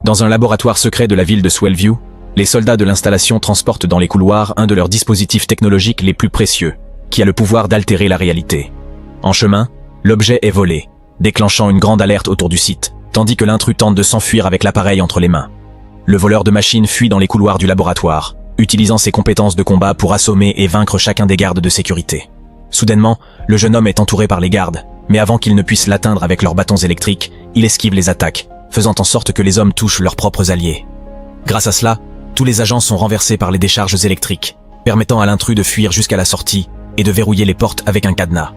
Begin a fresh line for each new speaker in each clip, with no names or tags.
Dans un laboratoire secret de la ville de Swellview, les soldats de l'installation transportent dans les couloirs un de leurs dispositifs technologiques les plus précieux, qui a le pouvoir d'altérer la réalité. En chemin, l'objet est volé, déclenchant une grande alerte autour du site, tandis que l'intrus tente de s'enfuir avec l'appareil entre les mains. Le voleur de machines fuit dans les couloirs du laboratoire, utilisant ses compétences de combat pour assommer et vaincre chacun des gardes de sécurité. Soudainement, le jeune homme est entouré par les gardes, mais avant qu'ils ne puissent l'atteindre avec leurs bâtons électriques, il esquive les attaques, faisant en sorte que les hommes touchent leurs propres alliés. Grâce à cela, tous les agents sont renversés par les décharges électriques, permettant à l'intrus de fuir jusqu'à la sortie et de verrouiller les portes avec un cadenas.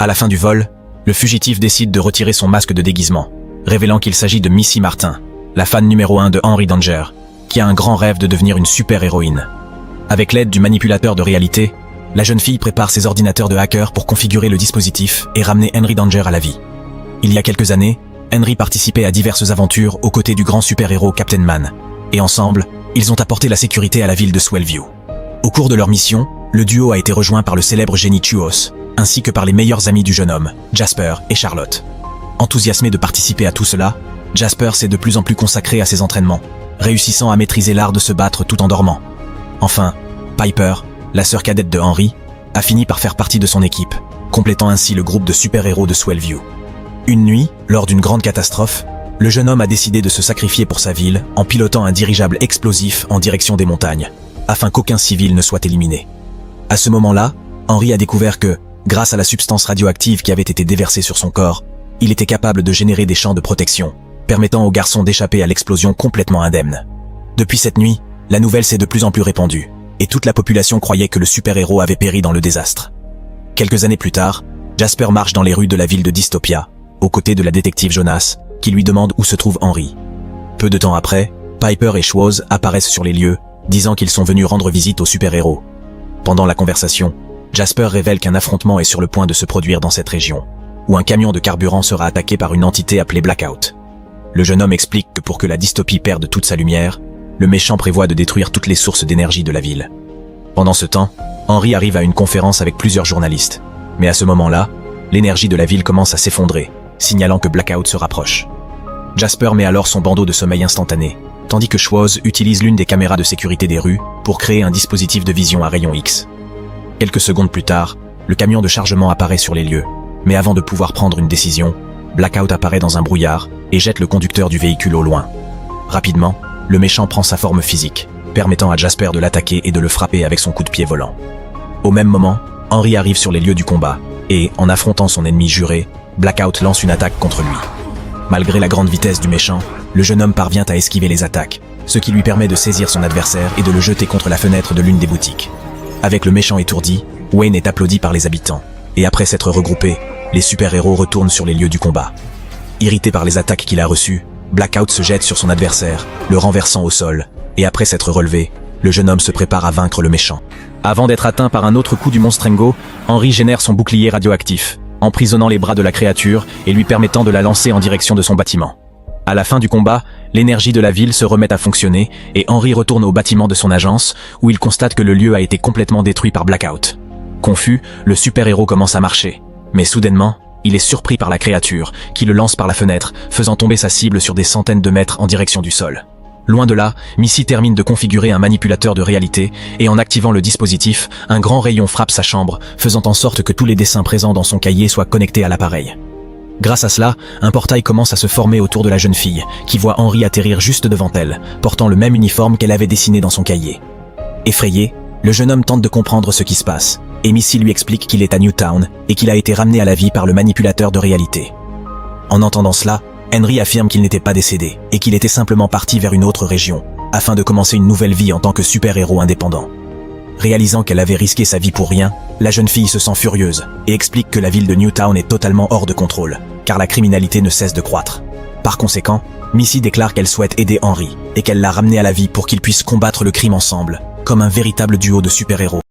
À la fin du vol, le fugitif décide de retirer son masque de déguisement, révélant qu'il s'agit de Missy Martin, la fan numéro 1 de Henry Danger, qui a un grand rêve de devenir une super-héroïne. Avec l'aide du manipulateur de réalité, la jeune fille prépare ses ordinateurs de hacker pour configurer le dispositif et ramener Henry Danger à la vie. Il y a quelques années, Henry participait à diverses aventures aux côtés du grand super-héros Captain Man, et ensemble, ils ont apporté la sécurité à la ville de Swellview. Au cours de leur mission, le duo a été rejoint par le célèbre génie Tuos, ainsi que par les meilleurs amis du jeune homme, Jasper et Charlotte. Enthousiasmé de participer à tout cela, Jasper s'est de plus en plus consacré à ses entraînements, réussissant à maîtriser l'art de se battre tout en dormant. Enfin, Piper, la sœur cadette de Henry, a fini par faire partie de son équipe, complétant ainsi le groupe de super-héros de Swellview. Une nuit, lors d'une grande catastrophe, le jeune homme a décidé de se sacrifier pour sa ville en pilotant un dirigeable explosif en direction des montagnes, afin qu'aucun civil ne soit éliminé. À ce moment-là, Henry a découvert que, grâce à la substance radioactive qui avait été déversée sur son corps, il était capable de générer des champs de protection, permettant au garçon d'échapper à l'explosion complètement indemne. Depuis cette nuit, la nouvelle s'est de plus en plus répandue, et toute la population croyait que le super-héros avait péri dans le désastre. Quelques années plus tard, Jasper marche dans les rues de la ville de Dystopia, aux côtés de la détective Jonas, qui lui demande où se trouve Henry. Peu de temps après, Piper et Schwoz apparaissent sur les lieux, disant qu'ils sont venus rendre visite au super-héros. Pendant la conversation, Jasper révèle qu'un affrontement est sur le point de se produire dans cette région, où un camion de carburant sera attaqué par une entité appelée Blackout. Le jeune homme explique que pour que la dystopie perde toute sa lumière, le méchant prévoit de détruire toutes les sources d'énergie de la ville. Pendant ce temps, Henry arrive à une conférence avec plusieurs journalistes. Mais à ce moment-là, l'énergie de la ville commence à s'effondrer, signalant que Blackout se rapproche. Jasper met alors son bandeau de sommeil instantané, tandis que Schwoz utilise l'une des caméras de sécurité des rues pour créer un dispositif de vision à rayon X. Quelques secondes plus tard, le camion de chargement apparaît sur les lieux, mais avant de pouvoir prendre une décision, Blackout apparaît dans un brouillard et jette le conducteur du véhicule au loin. Rapidement, le méchant prend sa forme physique, permettant à Jasper de l'attaquer et de le frapper avec son coup de pied volant. Au même moment, Henry arrive sur les lieux du combat, et, en affrontant son ennemi juré, Blackout lance une attaque contre lui. Malgré la grande vitesse du méchant, le jeune homme parvient à esquiver les attaques, ce qui lui permet de saisir son adversaire et de le jeter contre la fenêtre de l'une des boutiques. Avec le méchant étourdi, Wayne est applaudi par les habitants, et après s'être regroupés, les super-héros retournent sur les lieux du combat. Irrité par les attaques qu'il a reçues, Blackout se jette sur son adversaire, le renversant au sol, et après s'être relevé, le jeune homme se prépare à vaincre le méchant. Avant d'être atteint par un autre coup du Monstrengo, Henry génère son bouclier radioactif, emprisonnant les bras de la créature et lui permettant de la lancer en direction de son bâtiment. À la fin du combat, l'énergie de la ville se remet à fonctionner et Henry retourne au bâtiment de son agence où il constate que le lieu a été complètement détruit par Blackout. Confus, le super-héros commence à marcher, mais soudainement, il est surpris par la créature qui le lance par la fenêtre, faisant tomber sa cible sur des centaines de mètres en direction du sol. Loin de là, Missy termine de configurer un manipulateur de réalité et en activant le dispositif, un grand rayon frappe sa chambre, faisant en sorte que tous les dessins présents dans son cahier soient connectés à l'appareil. Grâce à cela, un portail commence à se former autour de la jeune fille, qui voit Henry atterrir juste devant elle, portant le même uniforme qu'elle avait dessiné dans son cahier. Effrayé, le jeune homme tente de comprendre ce qui se passe, et Missy lui explique qu'il est à Newtown et qu'il a été ramené à la vie par le manipulateur de réalité. En entendant cela, Henry affirme qu'il n'était pas décédé et qu'il était simplement parti vers une autre région, afin de commencer une nouvelle vie en tant que super-héros indépendant. Réalisant qu'elle avait risqué sa vie pour rien, la jeune fille se sent furieuse et explique que la ville de Newtown est totalement hors de contrôle, car la criminalité ne cesse de croître. Par conséquent, Missy déclare qu'elle souhaite aider Henry et qu'elle l'a ramené à la vie pour qu'ils puissent combattre le crime ensemble, comme un véritable duo de super-héros.